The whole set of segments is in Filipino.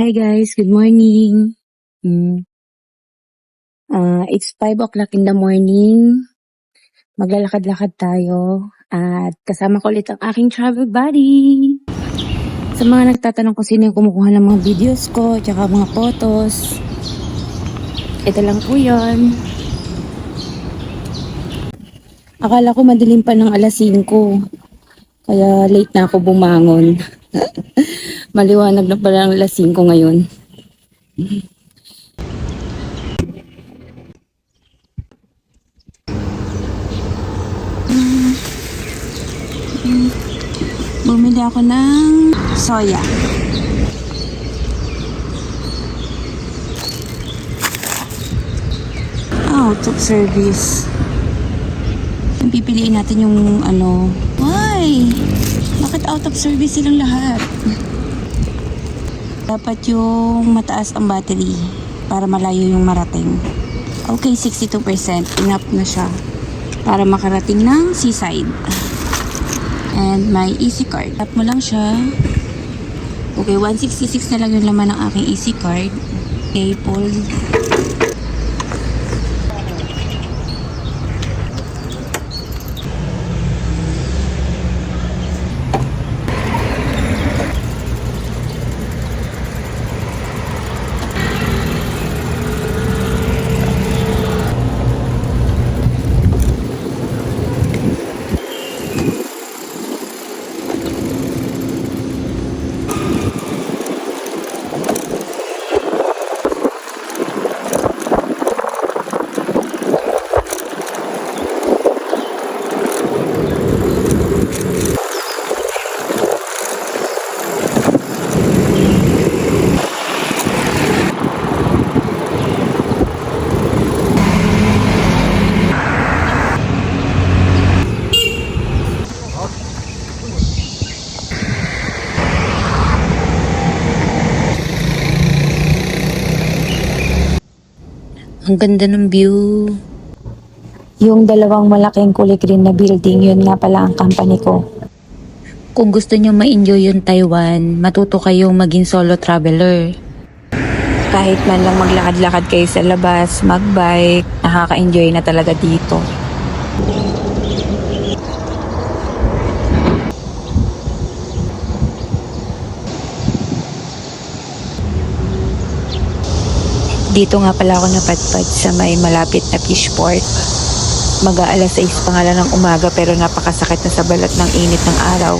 Hi guys, good morning. Hmm, it's 5 o'clock in the morning. Maglalakad-lakad tayo at kasama ko ulit ang aking travel buddy. Sa mga nagtatanong kung sino yung kumukuha ng mga videos ko tsaka mga photos, ito lang po yun. Akala ko madilim pa ng alas 5, kaya late na ako bumangon. Maliwanag na pala ang alas 5 ngayon. Bumili ako ng soya. Out of service. Pipiliin natin yung Why? Bakit out of service silang lahat? Dapat yung mataas ang battery para malayo yung marating. Okay, 62%. Enough na siya para makarating ng seaside. And my easy card. Tap mo lang siya. Okay, 166 na lang yung laman ng aking easy card. Okay, pull. Ang ganda ng view. Yung dalawang malaking kulay green na building, yun nga pala ang company ko. Kung gusto nyo ma-enjoy yung Taiwan, matuto kayong maging solo traveler. Kahit man lang maglakad-lakad kayo sa labas, magbike, nakaka-enjoy na talaga dito. Dito nga pala ako napadpad sa may malapit na fishport. Mag-aalas 6 pa nga lang ng umaga pero napakasakit na sa balat ng init ng araw.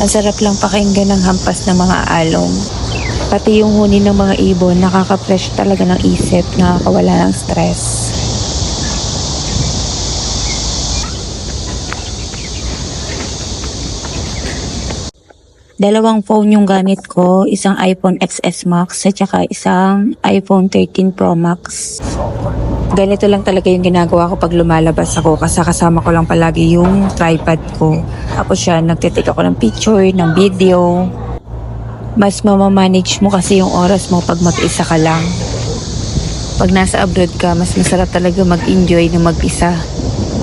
Ang sarap lang pakinggan ng hampas ng mga alon. Pati yung huni ng mga ibon, nakaka-fresh talaga ng isip, nakakawala ng stress. Dalawang phone yung gamit ko, isang iPhone XS Max at saka isang iPhone 13 Pro Max. Ganito lang talaga yung ginagawa ko pag lumalabas ako kasi kasama ko lang palagi yung tripod ko. Tapos siya, nagtitake ako ng picture, ng video. Mas mamamanage mo kasi yung oras mo pag mag-isa ka lang. Pag nasa abroad ka, mas masarap talaga mag-enjoy na mag-isa.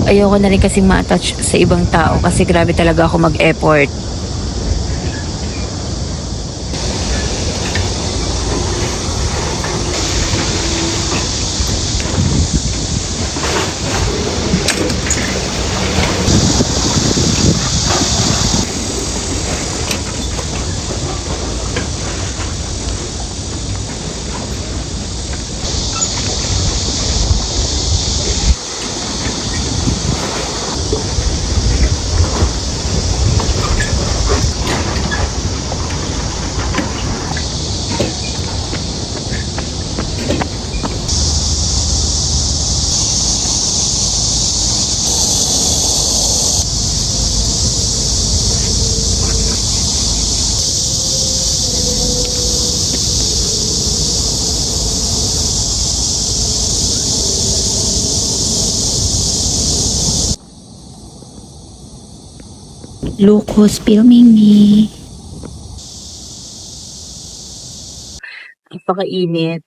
Ayoko na rin kasi ma-attach sa ibang tao kasi grabe talaga ako mag-effort. Look who's filming me. Napakainit.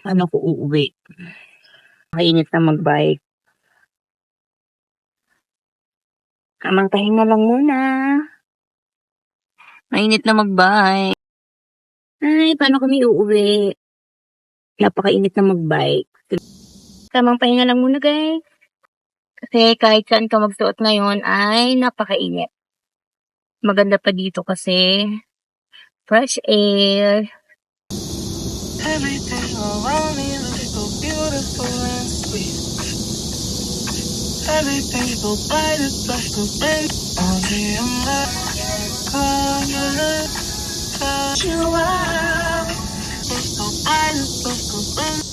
Ano ko uuwi? Mainit na magbike. Tamang pahinga lang muna. Mainit na magbike. Ay, paano kami uuwi? Napakainit na magbike. Tamang pahinga lang muna, guys. Kasi kahit saan ka magsuot ngayon ay napakainit. Maganda pa dito kasi fresh air. Everything around me looks so beautiful and sweet. Everything so bright, it's like the rain. All day I'm not gonna touch you out. It's so bright, it's like the rain.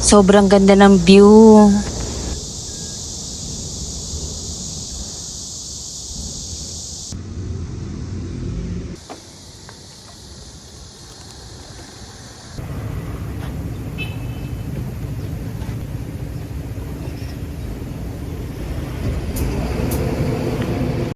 Sobrang ganda ng view.